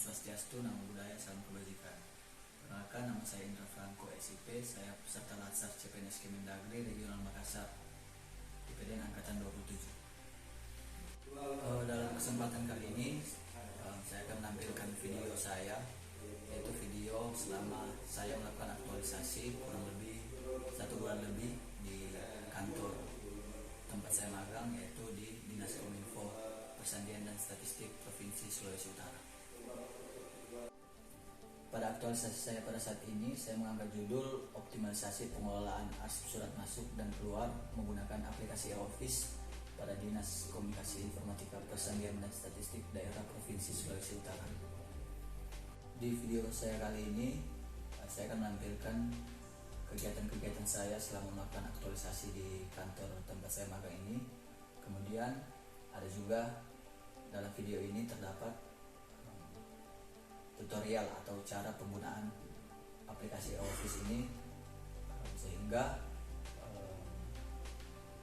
Swastiastu, Namo Buddhaya, Salam Kebajikan. Perkenalkan, nama saya Indra Franco, SIP. Saya peserta Latsar CPNS Kemendagri Regional Makassar, IPDN Angkatan 27. Dalam kesempatan kali ini, saya akan menampilkan video saya, yaitu video selama saya melakukan aktualisasi kurang lebih 1 bulan lebih di kantor tempat saya magang, yaitu di Dinas Kominfo Persandian dan Statistik Provinsi Sulawesi Utara. Pada aktualisasi saya pada saat ini, saya mengangkat judul optimalisasi pengelolaan arsip surat masuk dan keluar menggunakan aplikasi e-office pada Dinas Komunikasi Informatika Persandian dan Statistik Daerah Provinsi Sulawesi Utara. Di video saya kali ini, saya akan menampilkan kegiatan-kegiatan saya selama melakukan aktualisasi di kantor tempat saya magang ini. Kemudian ada juga dalam video ini terdapat tutorial atau cara penggunaan aplikasi e-office ini, sehingga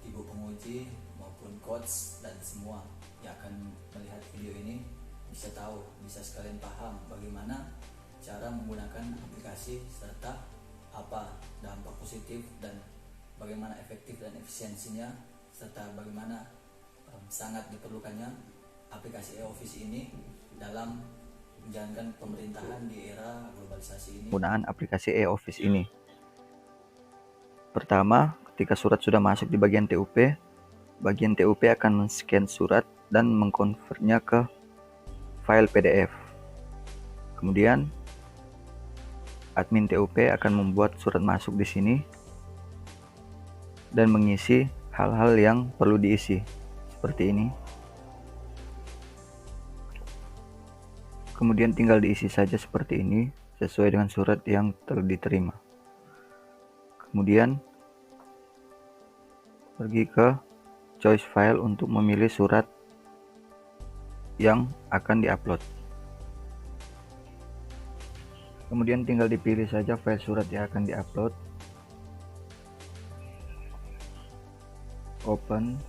ibu penguji maupun coach dan semua yang akan melihat video ini bisa tahu, bisa sekalian paham bagaimana cara menggunakan aplikasi serta apa dampak positif dan bagaimana efektif dan efisiensinya, serta bagaimana sangat diperlukannya aplikasi e-office ini dalam menjalankan pemerintahan di era globalisasi ini. Penggunaan aplikasi e-office ini. Pertama, ketika surat sudah masuk di bagian TUP akan men-scan surat dan mengkonvertnya ke file PDF. Kemudian, admin TUP akan membuat surat masuk di sini dan mengisi hal-hal yang perlu diisi, seperti ini. Kemudian tinggal diisi saja seperti ini, sesuai dengan surat yang telah diterima. Kemudian pergi ke choice file untuk memilih surat yang akan diupload. Kemudian tinggal dipilih saja file surat yang akan diupload. Open.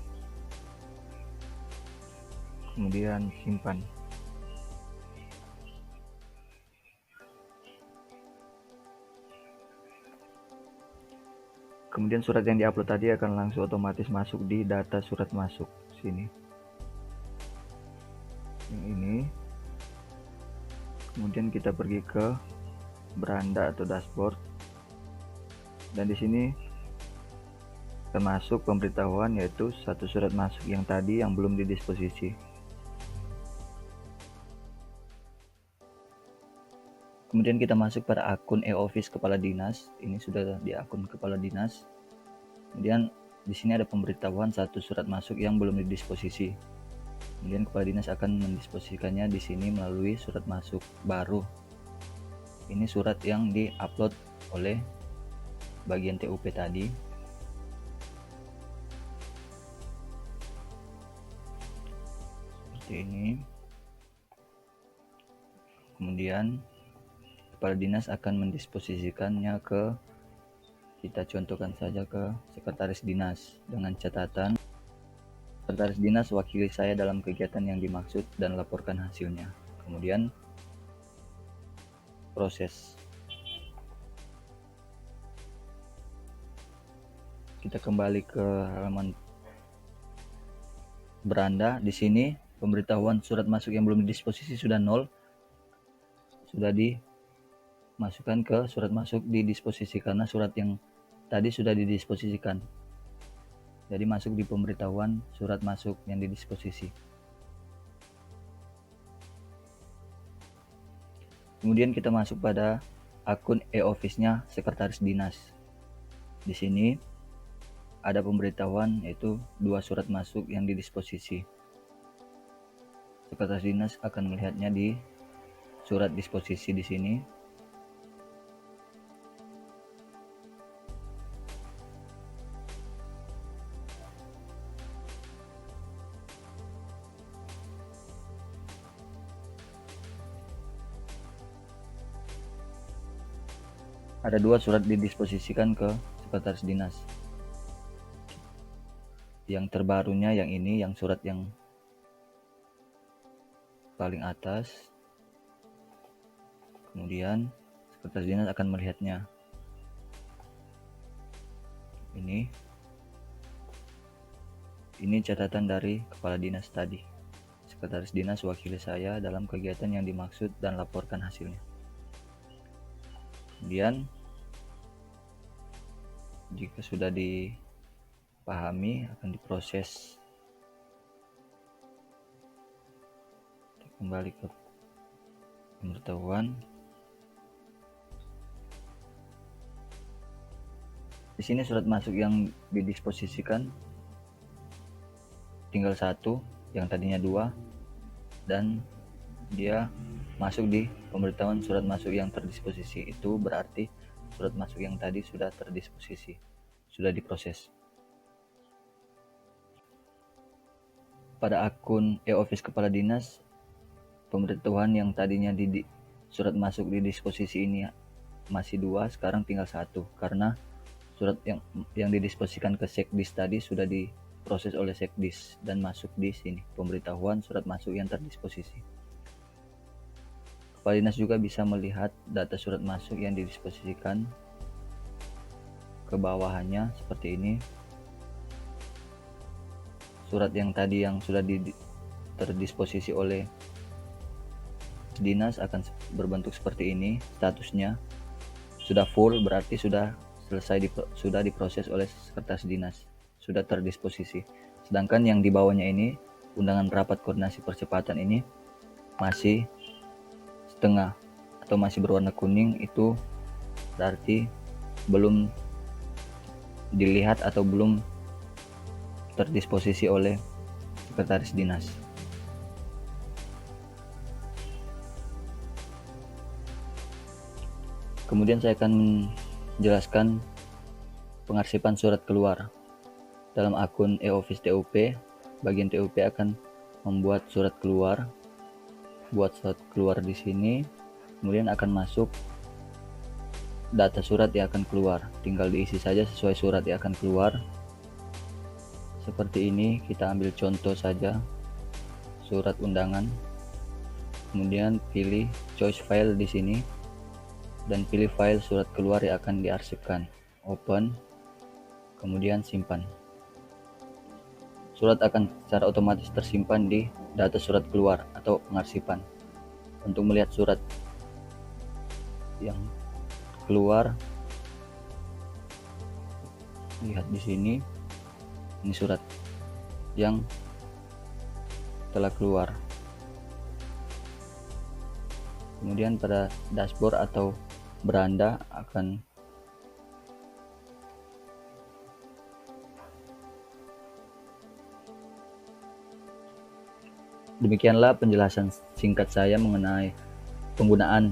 Kemudian simpan. Kemudian surat yang diupload tadi akan langsung otomatis masuk di data surat masuk sini. Yang ini. Kemudian kita pergi ke beranda atau dashboard. Dan di sini termasuk pemberitahuan, yaitu satu surat masuk yang tadi yang belum didisposisi. Kemudian kita masuk pada akun e-office kepala dinas. Ini sudah di akun kepala dinas. Kemudian di sini ada pemberitahuan satu surat masuk yang belum didisposisi. Kemudian kepala dinas akan mendisposisikannya di sini melalui surat masuk baru. Ini surat yang di-upload oleh bagian TUP tadi. Seperti ini. Kemudian kepala dinas akan mendisposisikannya ke, kita contohkan saja ke sekretaris dinas, dengan catatan sekretaris dinas wakili saya dalam kegiatan yang dimaksud dan laporkan hasilnya. Kemudian proses. Kita kembali ke halaman beranda. Di sini pemberitahuan surat masuk yang belum didisposisi sudah 0, sudah dimasukkan ke surat masuk didisposisi karena surat yang tadi sudah didisposisikan. Jadi masuk di pemberitahuan surat masuk yang didisposisi. Kemudian kita masuk pada akun e-office-nya sekretaris dinas. Di sini ada pemberitahuan, yaitu 2 surat masuk yang didisposisi. Sekretaris dinas akan melihatnya di surat disposisi di sini. Ada 2 surat didisposisikan ke sekretaris dinas. Yang terbarunya yang ini, yang surat yang paling atas. Kemudian sekretaris dinas akan melihatnya. Ini catatan dari kepala dinas tadi. Sekretaris dinas wakili saya dalam kegiatan yang dimaksud dan laporkan hasilnya. Kemudian jika sudah dipahami akan diproses. Kita kembali ke pemberitahuan. Di sini surat masuk yang didisposisikan tinggal 1, yang tadinya 2, dan dia masuk di pemberitahuan surat masuk yang terdisposisi. Itu berarti surat masuk yang tadi sudah terdisposisi, sudah diproses. Pada akun e-office kepala dinas, pemberitahuan yang tadinya di surat masuk di disposisi ini masih 2, sekarang tinggal 1 karena surat yang didisposisikan ke Sekdis tadi sudah diproses oleh Sekdis dan masuk di sini pemberitahuan surat masuk yang terdisposisi. Kepala dinas juga bisa melihat data surat masuk yang didisposisikan ke bawahannya seperti ini. Surat yang tadi yang sudah terdisposisi oleh dinas akan berbentuk seperti ini. Statusnya sudah full, berarti sudah selesai, sudah diproses oleh sekretaris dinas, sudah terdisposisi. Sedangkan yang di bawahnya ini, undangan rapat koordinasi percepatan ini masih setengah atau masih berwarna kuning, itu berarti belum dilihat atau belum terdisposisi oleh sekretaris dinas. Kemudian saya akan menjelaskan pengarsipan surat keluar. Dalam akun e-office TUP, bagian TUP akan membuat surat keluar. Buat surat keluar di sini, kemudian akan masuk data surat yang akan keluar. Tinggal diisi saja sesuai surat yang akan keluar. Seperti ini, kita ambil contoh saja surat undangan. Kemudian pilih choice file di sini dan pilih file surat keluar yang akan diarsipkan. Open, kemudian simpan. Surat akan secara otomatis tersimpan di data surat keluar atau pengarsipan. Untuk melihat surat yang keluar, lihat di sini. Ini surat yang telah keluar. Kemudian pada dashboard atau beranda akan demikianlah penjelasan singkat saya mengenai penggunaan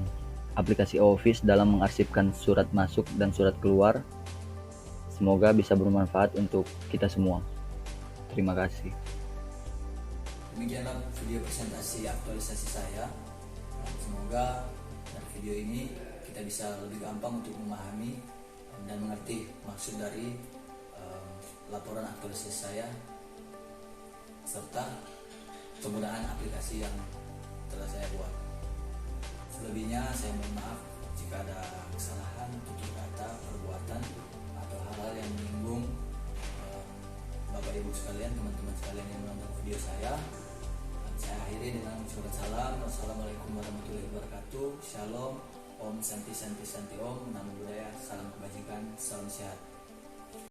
aplikasi Office dalam mengarsipkan surat masuk dan surat keluar. Semoga bisa bermanfaat untuk kita semua. Terima kasih. Demikianlah video presentasi aktualisasi saya. Semoga dari video ini kita bisa lebih gampang untuk memahami dan mengerti maksud dari laporan aktualisasi saya serta penggunaan aplikasi yang telah saya buat. Selebihnya saya mohon maaf jika ada kesalahan, tutur kata, perbuatan atau hal-hal yang menyinggung Bapak Ibu sekalian, teman-teman sekalian yang menonton video saya. Saya akhiri dengan surat salam. Wassalamualaikum warahmatullahi wabarakatuh. Shalom, Om Santi Santi Santi Om. Namo Buddhaya, salam kebajikan, salam sehat.